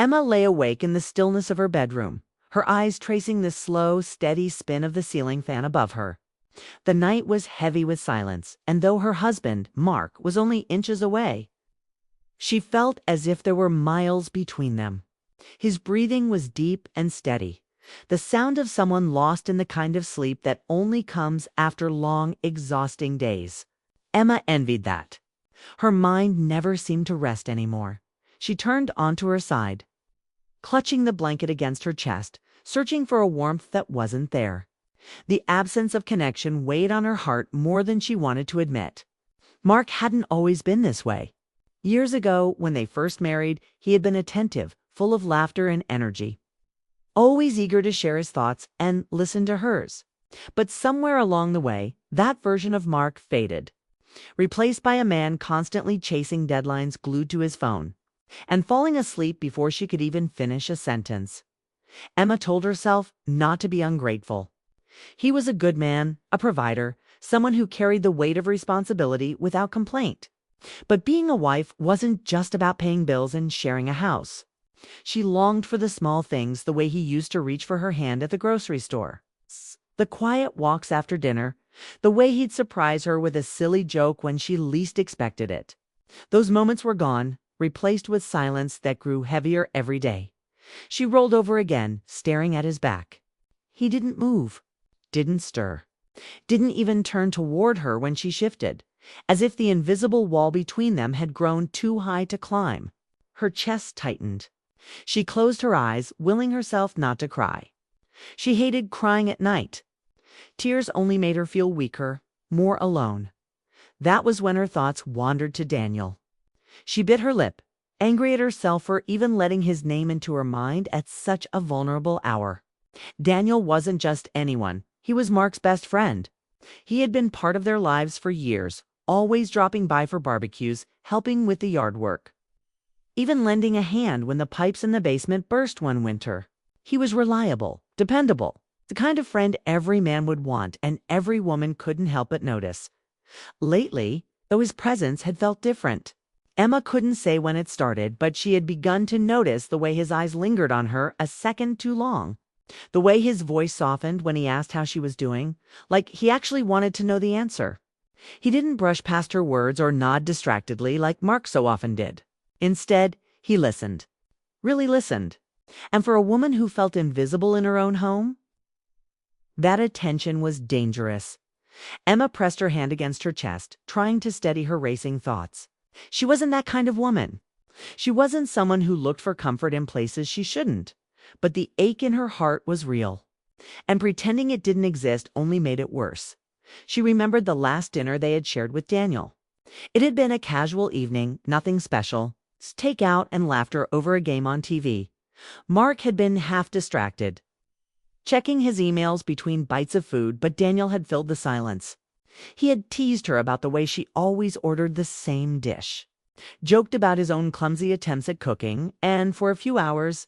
Emma lay awake in the stillness of her bedroom, her eyes tracing the slow, steady spin of the ceiling fan above her. The night was heavy with silence, and though her husband, Mark, was only inches away, she felt as if there were miles between them. His breathing was deep and steady, the sound of someone lost in the kind of sleep that only comes after long, exhausting days. Emma envied that. Her mind never seemed to rest anymore. She turned onto her side, clutching the blanket against her chest, searching for a warmth that wasn't there. The absence of connection weighed on her heart more than she wanted to admit. Mark hadn't always been this way. Years ago, when they first married, he had been attentive, full of laughter and energy, always eager to share his thoughts and listen to hers. But somewhere along the way, that version of Mark faded, replaced by a man constantly chasing deadlines, glued to his phone, and falling asleep before she could even finish a sentence. Emma told herself not to be ungrateful. He was a good man, a provider, someone who carried the weight of responsibility without complaint. But being a wife wasn't just about paying bills and sharing a house. She longed for the small things, the way he used to reach for her hand at the grocery store, the quiet walks after dinner, the way he'd surprise her with a silly joke when she least expected it. Those moments were gone, replaced with silence that grew heavier every day. She rolled over again, staring at his back. He didn't move, didn't stir, didn't even turn toward her when she shifted, as if the invisible wall between them had grown too high to climb. Her chest tightened. She closed her eyes, willing herself not to cry. She hated crying at night. Tears only made her feel weaker, more alone. That was when her thoughts wandered to Daniel. She bit her lip, angry at herself for even letting his name into her mind at such a vulnerable hour. Daniel wasn't just anyone. He was Mark's best friend. He had been part of their lives for years, always dropping by for barbecues, helping with the yard work, even lending a hand when the pipes in the basement burst one winter. He was reliable, dependable, the kind of friend every man would want and every woman couldn't help but notice. Lately, though, his presence had felt different. Emma couldn't say when it started, but she had begun to notice the way his eyes lingered on her a second too long. The way his voice softened when he asked how she was doing, like he actually wanted to know the answer. He didn't brush past her words or nod distractedly like Mark so often did. Instead, he listened. Really listened. And for a woman who felt invisible in her own home, that attention was dangerous. Emma pressed her hand against her chest, trying to steady her racing thoughts. She wasn't that kind of woman. She wasn't someone who looked for comfort in places she shouldn't. But the ache in her heart was real, and pretending it didn't exist only made it worse. She remembered the last dinner they had shared with Daniel. It had been a casual evening, nothing special, takeout and laughter over a game on TV. Mark had been half distracted, checking his emails between bites of food, but Daniel had filled the silence. He had teased her about the way she always ordered the same dish, joked about his own clumsy attempts at cooking, and for a few hours,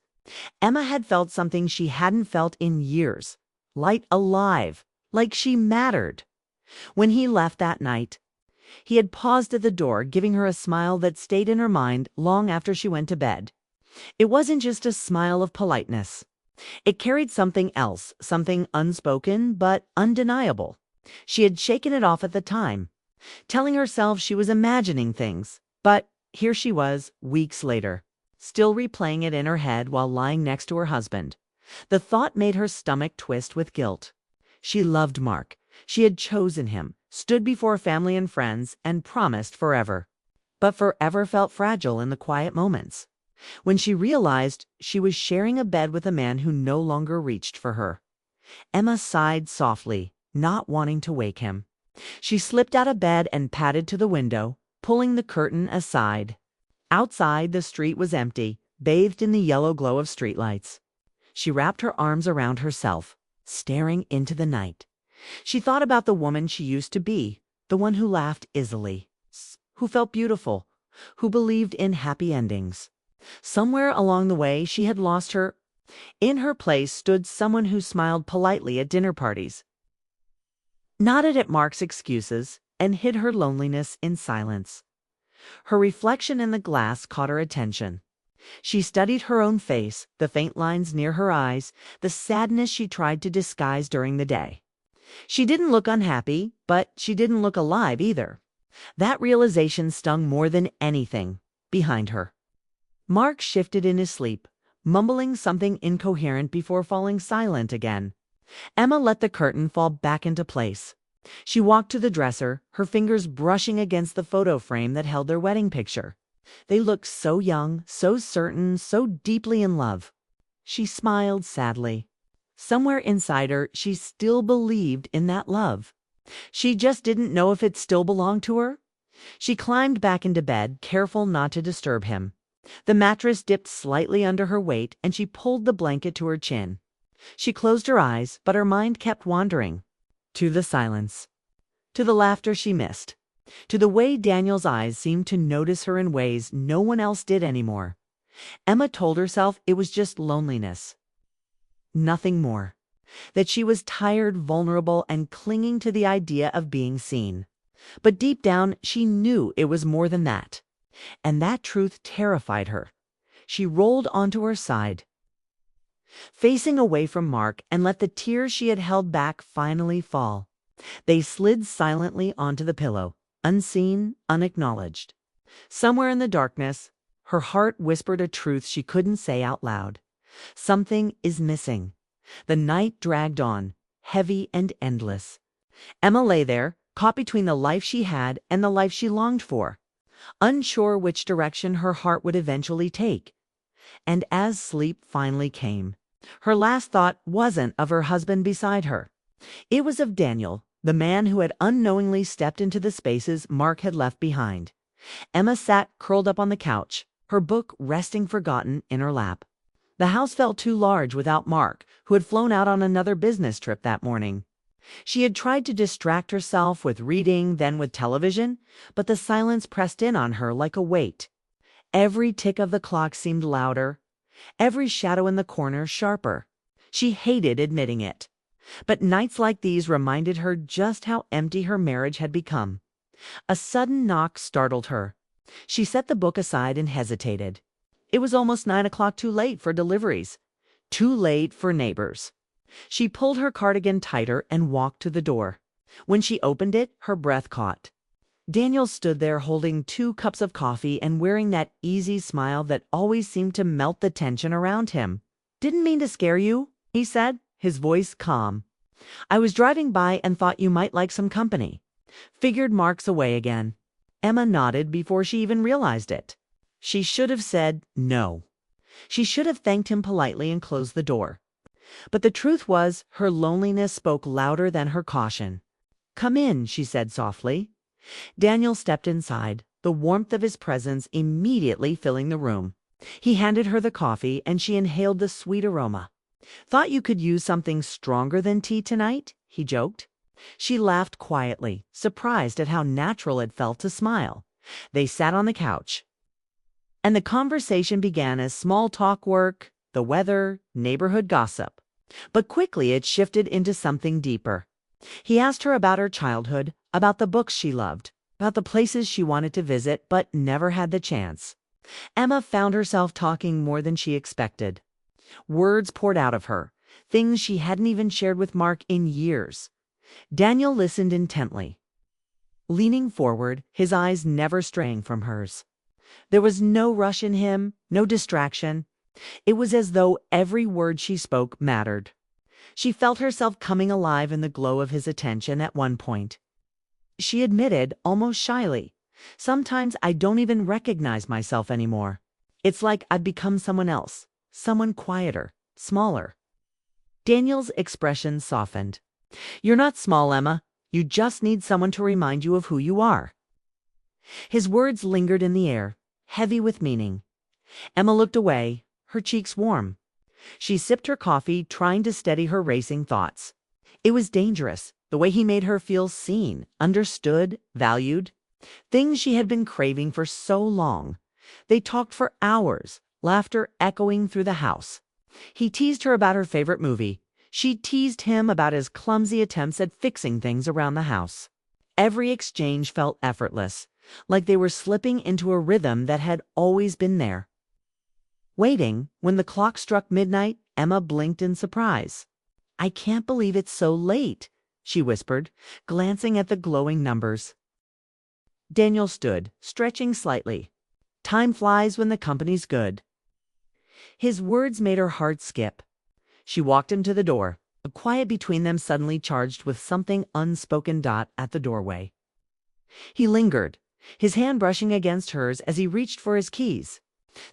Emma had felt something she hadn't felt in years, light, alive, like she mattered. When he left that night, he had paused at the door, giving her a smile that stayed in her mind long after she went to bed. It wasn't just a smile of politeness. It carried something else, something unspoken but undeniable. She had shaken it off at the time, telling herself she was imagining things, but here she was, weeks later, still replaying it in her head while lying next to her husband. The thought made her stomach twist with guilt. She loved Mark. She had chosen him, stood before family and friends, and promised forever. But forever felt fragile in the quiet moments, when she realized she was sharing a bed with a man who no longer reached for her. Emma sighed softly, not wanting to wake him. She slipped out of bed and padded to the window, pulling the curtain aside. Outside, the street was empty, bathed in the yellow glow of streetlights. She wrapped her arms around herself, staring into the night. She thought about the woman she used to be, the one who laughed easily, who felt beautiful, who believed in happy endings. Somewhere along the way, she had lost her. In her place stood someone who smiled politely at dinner parties, nodded at Mark's excuses, and hid her loneliness in silence. Her reflection in the glass caught her attention. She studied her own face, the faint lines near her eyes, the sadness she tried to disguise during the day. She didn't look unhappy, but she didn't look alive either. That realization stung more than anything behind her. Mark shifted in his sleep, mumbling something incoherent before falling silent again. Emma let the curtain fall back into place. She walked to the dresser, her fingers brushing against the photo frame that held their wedding picture. They looked so young, so certain, so deeply in love. She smiled sadly. Somewhere inside her, she still believed in that love. She just didn't know if it still belonged to her. She climbed back into bed, careful not to disturb him. The mattress dipped slightly under her weight, and she pulled the blanket to her chin. She closed her eyes, but her mind kept wandering. To the silence. To the laughter she missed. To the way Daniel's eyes seemed to notice her in ways no one else did anymore. Emma told herself it was just loneliness. Nothing more. That she was tired, vulnerable, and clinging to the idea of being seen. But deep down, she knew it was more than that. And that truth terrified her. She rolled onto her side, facing away from Mark, and let the tears she had held back finally fall. They slid silently onto the pillow, unseen, unacknowledged. Somewhere in the darkness, her heart whispered a truth she couldn't say out loud. Something is missing. The night dragged on, heavy and endless. Emma lay there, caught between the life she had and the life she longed for, unsure which direction her heart would eventually take. And as sleep finally came, her last thought wasn't of her husband beside her. It was of Daniel, the man who had unknowingly stepped into the spaces Mark had left behind. Emma sat curled up on the couch, her book resting forgotten in her lap. The house felt too large without Mark, who had flown out on another business trip that morning. She had tried to distract herself with reading, then with television, but the silence pressed in on her like a weight. Every tick of the clock seemed louder, every shadow in the corner sharper. She hated admitting it. But nights like these reminded her just how empty her marriage had become. A sudden knock startled her. She set the book aside and hesitated. It was almost 9 o'clock, too late for deliveries, too late for neighbors. She pulled her cardigan tighter and walked to the door. When she opened it, her breath caught. Daniel stood there holding 2 cups of coffee and wearing that easy smile that always seemed to melt the tension around him. "Didn't mean to scare you," he said, his voice calm. "I was driving by and thought you might like some company. Figured Mark's away again." Emma nodded before she even realized it. She should have said no. She should have thanked him politely and closed the door. But the truth was, her loneliness spoke louder than her caution. "Come in," she said softly. Daniel stepped inside, the warmth of his presence immediately filling the room. He handed her the coffee, and she inhaled the sweet aroma. "Thought you could use something stronger than tea tonight?" he joked. She laughed quietly, surprised at how natural it felt to smile. They sat on the couch, and the conversation began as small talk work, the weather, neighborhood gossip. But quickly it shifted into something deeper. He asked her about her childhood, about the books she loved, about the places she wanted to visit but never had the chance. Emma found herself talking more than she expected. Words poured out of her, things she hadn't even shared with Mark in years. Daniel listened intently, leaning forward, his eyes never straying from hers. There was no rush in him, no distraction. It was as though every word she spoke mattered. She felt herself coming alive in the glow of his attention at one point. She admitted, almost shyly, "Sometimes I don't even recognize myself anymore. It's like I've become someone else, someone quieter, smaller." Daniel's expression softened. "You're not small, Emma. You just need someone to remind you of who you are." His words lingered in the air, heavy with meaning. Emma looked away, her cheeks warm. She sipped her coffee, trying to steady her racing thoughts. It was dangerous, the way he made her feel seen, understood, valued. Things she had been craving for so long. They talked for hours, laughter echoing through the house. He teased her about her favorite movie. She teased him about his clumsy attempts at fixing things around the house. Every exchange felt effortless, like they were slipping into a rhythm that had always been there. Waiting, when the clock struck midnight, Emma blinked in surprise. "I can't believe it's so late," she whispered, glancing at the glowing numbers. Daniel stood, stretching slightly. "Time flies when the company's good." His words made her heart skip. She walked him to the door, a quiet between them suddenly charged with something unspoken. At the doorway, he lingered, his hand brushing against hers as he reached for his keys.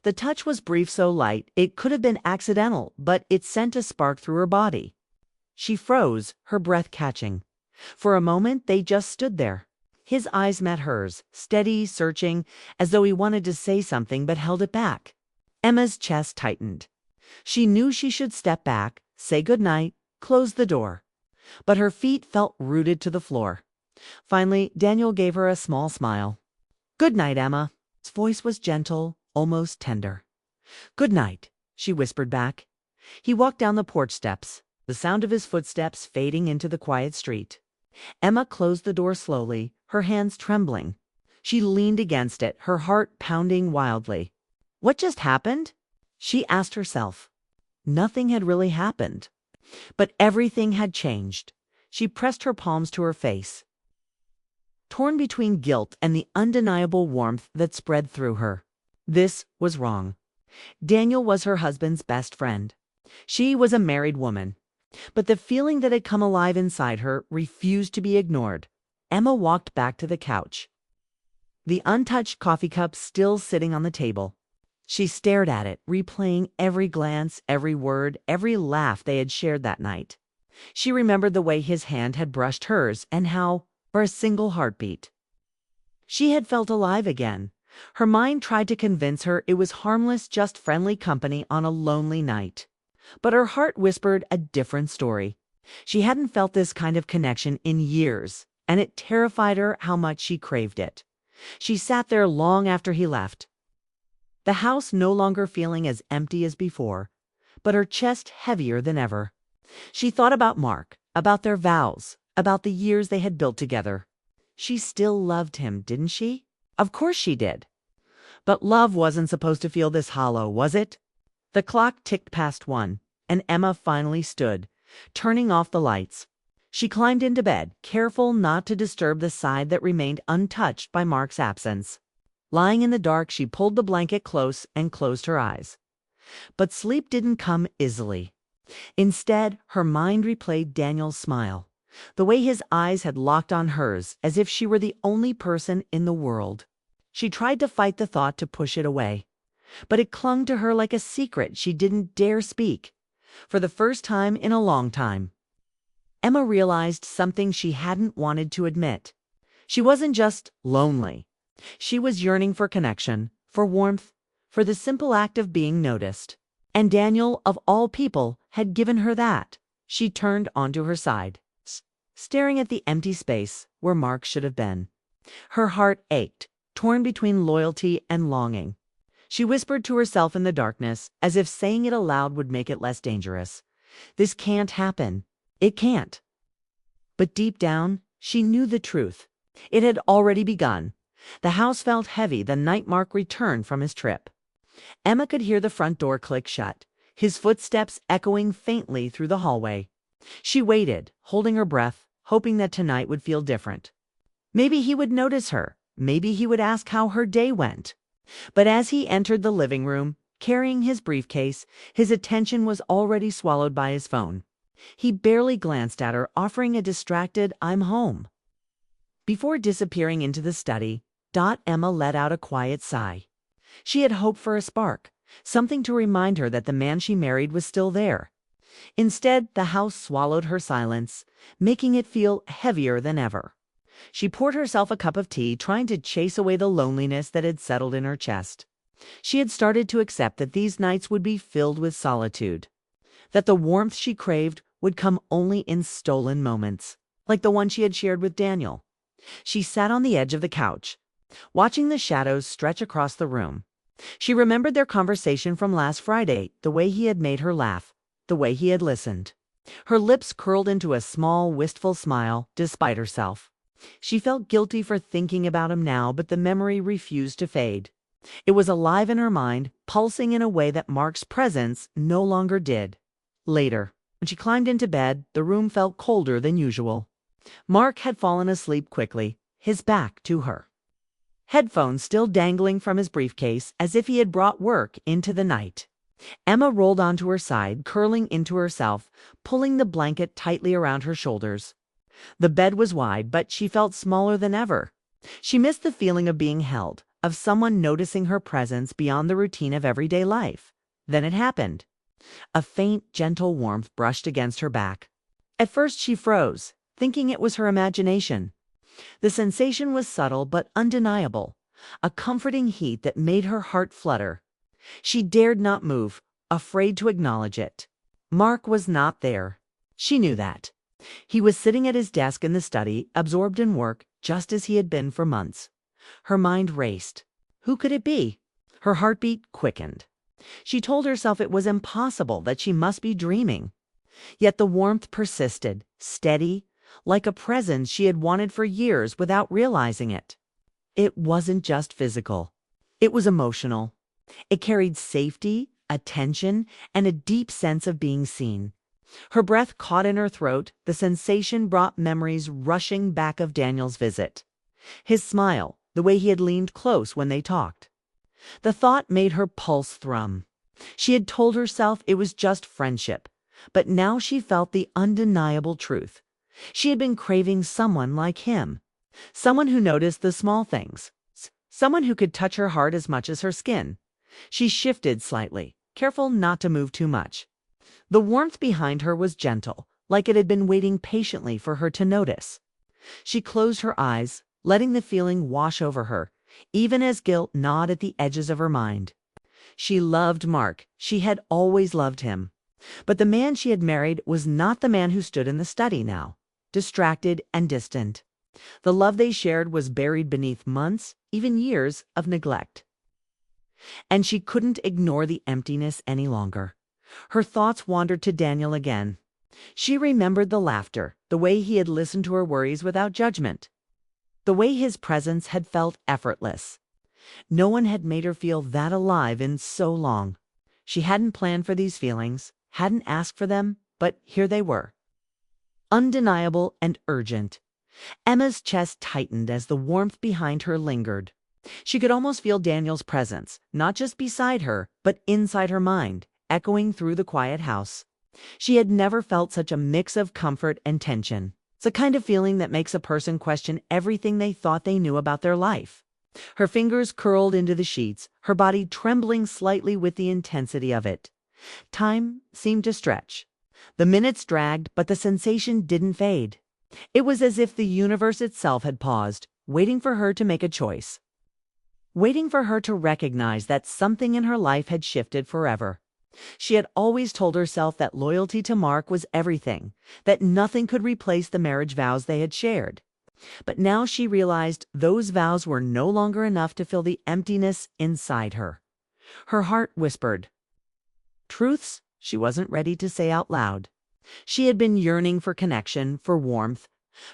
The touch was brief, so light it could have been accidental, but it sent a spark through her body. She froze, her breath catching. For a moment they just stood there. His eyes met hers, steady, searching, as though he wanted to say something but held it back. Emma's chest tightened. She knew she should step back, say goodnight, close the door. But her feet felt rooted to the floor. Finally, Daniel gave her a small smile. "Good night, Emma." His voice was gentle, almost tender. "Good night," she whispered back. He walked down the porch steps, the sound of his footsteps fading into the quiet street. Emma closed the door slowly, her hands trembling. She leaned against it, her heart pounding wildly. What just happened? She asked herself. Nothing had really happened. But everything had changed. She pressed her palms to her face, torn between guilt and the undeniable warmth that spread through her. This was wrong. Daniel was her husband's best friend. She was a married woman. But the feeling that had come alive inside her refused to be ignored. Emma walked back to the couch, the untouched coffee cup still sitting on the table. She stared at it, replaying every glance, every word, every laugh they had shared that night. She remembered the way his hand had brushed hers and how, for a single heartbeat, she had felt alive again. Her mind tried to convince her it was harmless, just friendly company on a lonely night. But her heart whispered a different story. She hadn't felt this kind of connection in years, and it terrified her how much she craved it. She sat there long after he left, the house no longer feeling as empty as before, but her chest heavier than ever. She thought about Mark, about their vows, about the years they had built together. She still loved him, didn't she? Of course she did. But love wasn't supposed to feel this hollow, was it? The clock ticked past 1, and Emma finally stood, turning off the lights. She climbed into bed, careful not to disturb the side that remained untouched by Mark's absence. Lying in the dark, she pulled the blanket close and closed her eyes. But sleep didn't come easily. Instead, her mind replayed Daniel's smile, the way his eyes had locked on hers as if she were the only person in the world. She tried to fight the thought, to push it away, but it clung to her like a secret she didn't dare speak. For the first time in a long time, Emma realized something she hadn't wanted to admit. She wasn't just lonely. She was yearning for connection, for warmth, for the simple act of being noticed. And Daniel, of all people, had given her that. She turned onto her side, staring at the empty space where Mark should have been. Her heart ached, torn between loyalty and longing. She whispered to herself in the darkness, as if saying it aloud would make it less dangerous. This can't happen. It can't. But deep down, she knew the truth. It had already begun. The house felt heavy the night Mark returned from his trip. Emma could hear the front door click shut, his footsteps echoing faintly through the hallway. She waited, holding her breath, hoping that tonight would feel different. Maybe he would notice her. Maybe he would ask how her day went. But as he entered the living room, carrying his briefcase, his attention was already swallowed by his phone. He barely glanced at her, offering a distracted, "I'm home." Before disappearing into the study, Emma let out a quiet sigh. She had hoped for a spark, something to remind her that the man she married was still there. Instead, the house swallowed her silence, making it feel heavier than ever. She poured herself a cup of tea, trying to chase away the loneliness that had settled in her chest. She had started to accept that these nights would be filled with solitude, that the warmth she craved would come only in stolen moments, like the one she had shared with Daniel. She sat on the edge of the couch, watching the shadows stretch across the room. She remembered their conversation from last Friday, the way he had made her laugh, the way he had listened. Her lips curled into a small, wistful smile, despite herself. She felt guilty for thinking about him now, but the memory refused to fade. It was alive in her mind, pulsing in a way that Mark's presence no longer did. Later, when she climbed into bed, the room felt colder than usual. Mark had fallen asleep quickly, his back to her, headphones still dangling from his briefcase as if he had brought work into the night. Emma rolled onto her side, curling into herself, pulling the blanket tightly around her shoulders. The bed was wide, but she felt smaller than ever. She missed the feeling of being held, of someone noticing her presence beyond the routine of everyday life. Then it happened. A faint, gentle warmth brushed against her back. At first she froze, thinking it was her imagination. The sensation was subtle but undeniable, a comforting heat that made her heart flutter. She dared not move, afraid to acknowledge it. Mark was not there. She knew that. He was sitting at his desk in the study, absorbed in work, just as he had been for months. Her mind raced. Who could it be? Her heartbeat quickened. She told herself it was impossible, that she must be dreaming. Yet the warmth persisted, steady, like a presence she had wanted for years without realizing it. It wasn't just physical. It was emotional. It carried safety, attention, and a deep sense of being seen. Her breath caught in her throat, the sensation brought memories rushing back of Daniel's visit. His smile, the way he had leaned close when they talked. The thought made her pulse thrum. She had told herself it was just friendship, but now she felt the undeniable truth. She had been craving someone like him. Someone who noticed the small things. Someone who could touch her heart as much as her skin. She shifted slightly, careful not to move too much. The warmth behind her was gentle, like it had been waiting patiently for her to notice. She closed her eyes, letting the feeling wash over her, even as guilt gnawed at the edges of her mind. She loved Mark. She had always loved him. But the man she had married was not the man who stood in the study now, distracted and distant. The love they shared was buried beneath months, even years, of neglect. And she couldn't ignore the emptiness any longer. Her thoughts wandered to Daniel again. She remembered the laughter, the way he had listened to her worries without judgment, the way his presence had felt effortless. No one had made her feel that alive in so long. She hadn't planned for these feelings, hadn't asked for them, but here they were. Undeniable and urgent. Emma's chest tightened as the warmth behind her lingered. She could almost feel Daniel's presence, not just beside her, but inside her mind, echoing through the quiet house. She had never felt such a mix of comfort and tension. It's a kind of feeling that makes a person question everything they thought they knew about their life. Her fingers curled into the sheets, her body trembling slightly with the intensity of it. Time seemed to stretch. The minutes dragged, but the sensation didn't fade. It was as if the universe itself had paused, waiting for her to make a choice. Waiting for her to recognize that something in her life had shifted forever. She had always told herself that loyalty to Mark was everything, that nothing could replace the marriage vows they had shared. But now she realized those vows were no longer enough to fill the emptiness inside her. Her heart whispered truths she wasn't ready to say out loud. She had been yearning for connection, for warmth,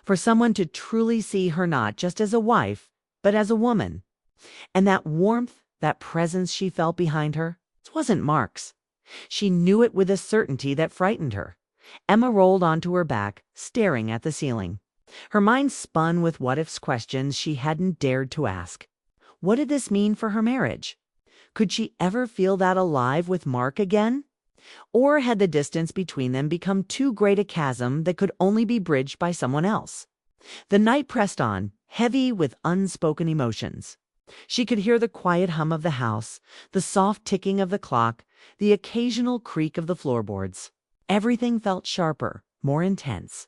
for someone to truly see her not just as a wife, but as a woman. And that warmth, that presence she felt behind her, it wasn't Mark's. She knew it with a certainty that frightened her. Emma rolled onto her back, staring at the ceiling. Her mind spun with what-ifs questions she hadn't dared to ask. What did this mean for her marriage? Could she ever feel that alive with Mark again? Or had the distance between them become too great a chasm that could only be bridged by someone else? The night pressed on, heavy with unspoken emotions. She could hear the quiet hum of the house, the soft ticking of the clock, the occasional creak of the floorboards. Everything felt sharper, more intense.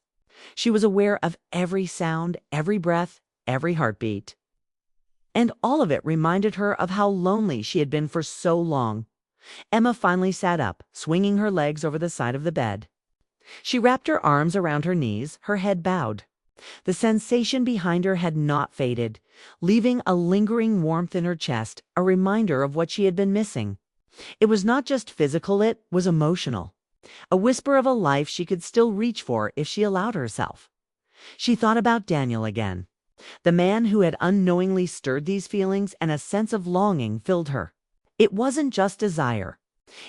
She was aware of every sound, every breath, every heartbeat. And all of it reminded her of how lonely she had been for so long. Emma finally sat up, swinging her legs over the side of the bed. She wrapped her arms around her knees, her head bowed. The sensation behind her had not faded, leaving a lingering warmth in her chest, a reminder of what she had been missing. It was not just physical, it was emotional. A whisper of a life she could still reach for if she allowed herself. She thought about Daniel again, the man who had unknowingly stirred these feelings, and a sense of longing filled her. It wasn't just desire.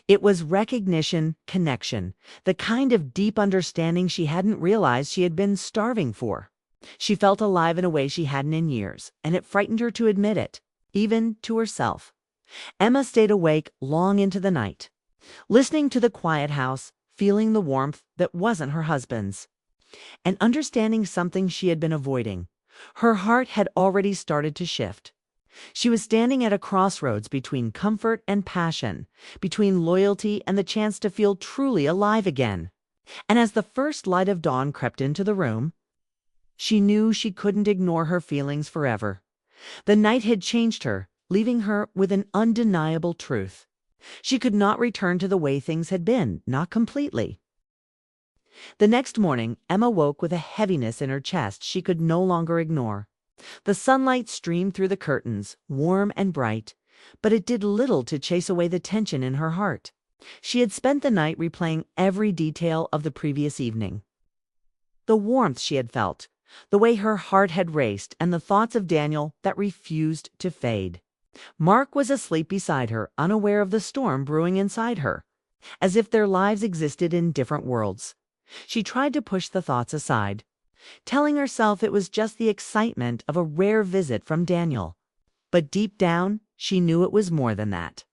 It was recognition, connection, the kind of deep understanding she hadn't realized she had been starving for. She felt alive in a way she hadn't in years, and it frightened her to admit it, even to herself. Emma stayed awake long into the night, listening to the quiet house, feeling the warmth that wasn't her husband's, and understanding something she had been avoiding. Her heart had already started to shift. She was standing at a crossroads between comfort and passion, between loyalty and the chance to feel truly alive again. And as the first light of dawn crept into the room, she knew she couldn't ignore her feelings forever. The night had changed her, leaving her with an undeniable truth. She could not return to the way things had been, not completely. The next morning, Emma woke with a heaviness in her chest she could no longer ignore. The sunlight streamed through the curtains, warm and bright, but it did little to chase away the tension in her heart. She had spent the night replaying every detail of the previous evening. The warmth she had felt, the way her heart had raced, and the thoughts of Daniel that refused to fade. Mark was asleep beside her, unaware of the storm brewing inside her, as if their lives existed in different worlds. She tried to push the thoughts aside, telling herself it was just the excitement of a rare visit from Daniel. But deep down, she knew it was more than that.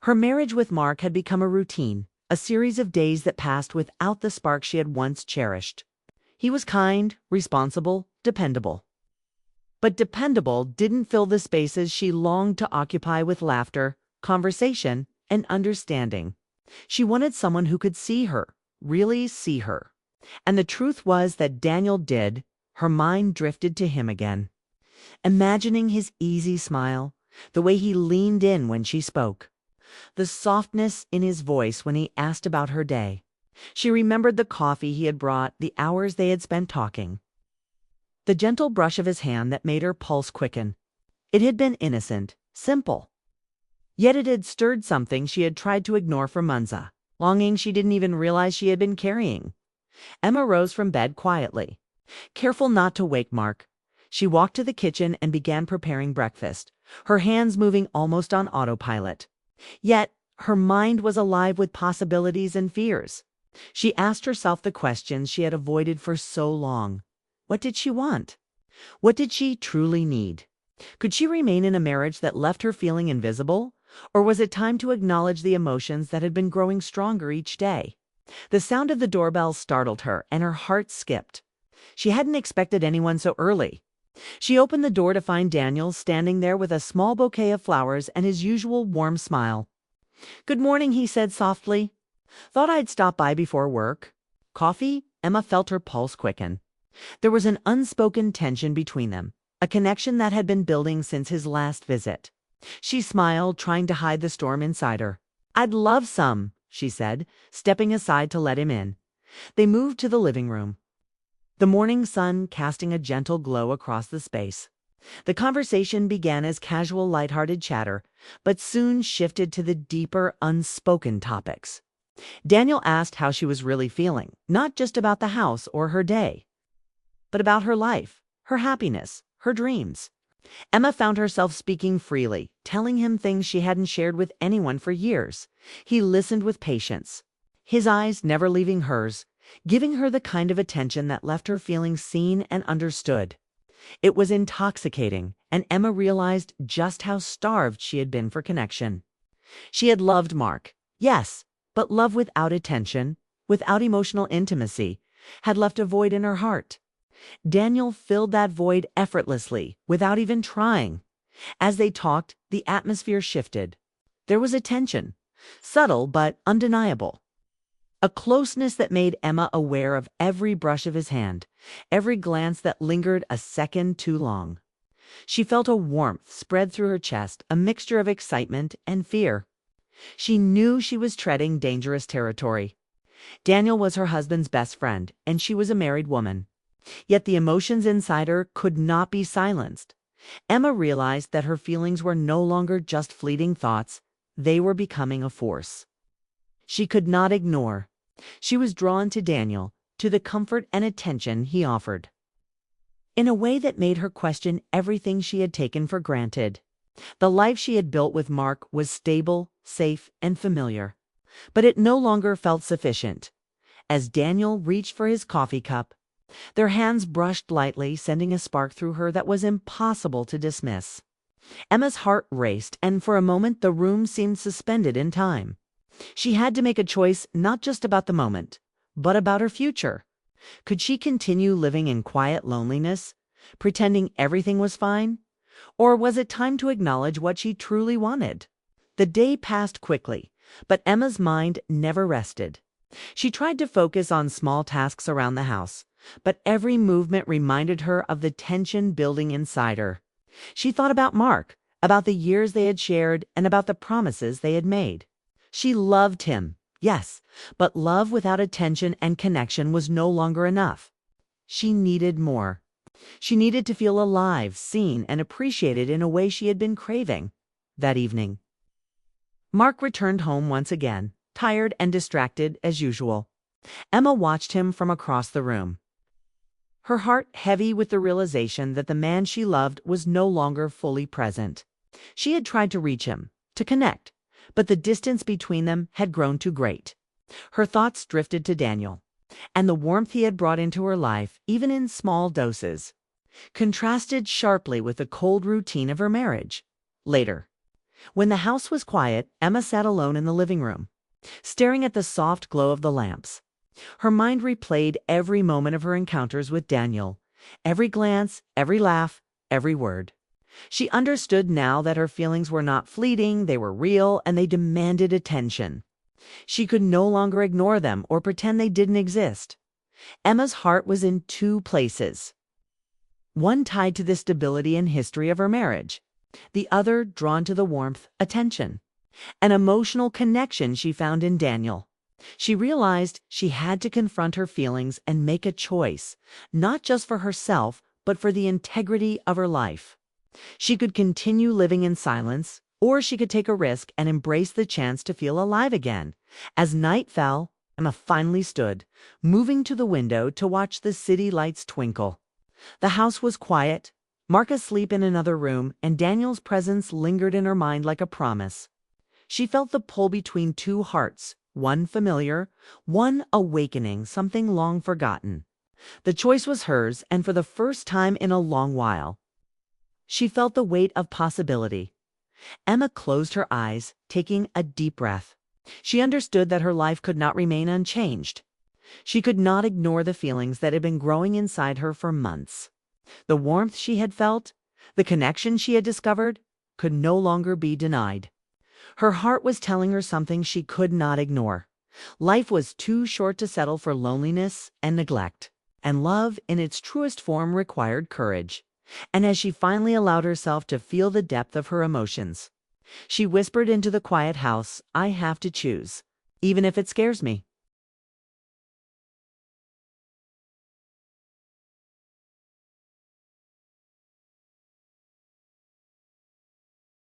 Her marriage with Mark had become a routine, a series of days that passed without the spark she had once cherished. He was kind, responsible, dependable. But dependable didn't fill the spaces she longed to occupy with laughter, conversation, and understanding. She wanted someone who could see her, really see her. And the truth was that Daniel did. Her mind drifted to him again, imagining his easy smile, the way he leaned in when she spoke, the softness in his voice when he asked about her day. She remembered the coffee he had brought, the hours they had spent talking, the gentle brush of his hand that made her pulse quicken. It had been innocent, simple. Yet it had stirred something she had tried to ignore for months, longing she didn't even realize she had been carrying. Emma rose from bed quietly, careful not to wake Mark. She walked to the kitchen and began preparing breakfast, her hands moving almost on autopilot. Yet her mind was alive with possibilities and fears. She asked herself the questions she had avoided for so long. What did she want? What did she truly need? Could she remain in a marriage that left her feeling invisible? Or was it time to acknowledge the emotions that had been growing stronger each day? The sound of the doorbell startled her, and her heart skipped. She hadn't expected anyone so early. She opened the door to find Daniel standing there with a small bouquet of flowers and his usual warm smile. "Good morning," he said softly. "Thought I'd stop by before work." "Coffee?" Emma felt her pulse quicken. There was an unspoken tension between them, a connection that had been building since his last visit. She smiled, trying to hide the storm inside her. "I'd love some," she said, stepping aside to let him in. They moved to the living room, the morning sun casting a gentle glow across the space. The conversation began as casual, lighthearted chatter, but soon shifted to the deeper, unspoken topics. Daniel asked how she was really feeling, not just about the house or her day, but about her life, her happiness, her dreams. Emma found herself speaking freely, telling him things she hadn't shared with anyone for years. He listened with patience, his eyes never leaving hers, giving her the kind of attention that left her feeling seen and understood. It was intoxicating, and Emma realized just how starved she had been for connection. She had loved Mark, yes, but love without attention, without emotional intimacy, had left a void in her heart. Daniel filled that void effortlessly, without even trying. As they talked, the atmosphere shifted. There was a tension, subtle but undeniable. A closeness that made Emma aware of every brush of his hand, every glance that lingered a second too long. She felt a warmth spread through her chest, a mixture of excitement and fear. She knew she was treading dangerous territory. Daniel was her husband's best friend, and she was a married woman. Yet the emotions inside her could not be silenced. Emma realized that her feelings were no longer just fleeting thoughts. They were becoming a force she could not ignore. She was drawn to Daniel, to the comfort and attention he offered, in a way that made her question everything she had taken for granted. The life she had built with Mark was stable, safe, and familiar. But it no longer felt sufficient. As Daniel reached for his coffee cup, their hands brushed lightly, sending a spark through her that was impossible to dismiss. Emma's heart raced, and for a moment the room seemed suspended in time. She had to make a choice not just about the moment, but about her future. Could she continue living in quiet loneliness, pretending everything was fine? Or was it time to acknowledge what she truly wanted? The day passed quickly, but Emma's mind never rested. She tried to focus on small tasks around the house, but every movement reminded her of the tension building inside her. She thought about Mark, about the years they had shared, and about the promises they had made. She loved him, yes, but love without attention and connection was no longer enough. She needed more. She needed to feel alive, seen, and appreciated in a way she had been craving. That evening, Mark returned home once again, tired and distracted as usual. Emma watched him from across the room, her heart heavy with the realization that the man she loved was no longer fully present. She had tried to reach him, to connect, but the distance between them had grown too great. Her thoughts drifted to Daniel, and the warmth he had brought into her life, even in small doses, contrasted sharply with the cold routine of her marriage. Later, when the house was quiet, Emma sat alone in the living room, staring at the soft glow of the lamps. Her mind replayed every moment of her encounters with Daniel, every glance, every laugh, every word. She understood now that her feelings were not fleeting, they were real, and they demanded attention. She could no longer ignore them or pretend they didn't exist. Emma's heart was in two places, one tied to the stability and history of her marriage, the other drawn to the warmth, attention, an emotional connection she found in Daniel. She realized she had to confront her feelings and make a choice, not just for herself, but for the integrity of her life. She could continue living in silence, or she could take a risk and embrace the chance to feel alive again. As night fell, Emma finally stood, moving to the window to watch the city lights twinkle. The house was quiet, Mark asleep in another room, and Daniel's presence lingered in her mind like a promise. She felt the pull between two hearts, one familiar, one awakening something long forgotten. The choice was hers, and for the first time in a long while, she felt the weight of possibility. Emma closed her eyes, taking a deep breath. She understood that her life could not remain unchanged. She could not ignore the feelings that had been growing inside her for months. The warmth she had felt, the connection she had discovered, could no longer be denied. Her heart was telling her something she could not ignore. Life was too short to settle for loneliness and neglect, and love in its truest form required courage. And as she finally allowed herself to feel the depth of her emotions, she whispered into the quiet house, "I have to choose, even if it scares me."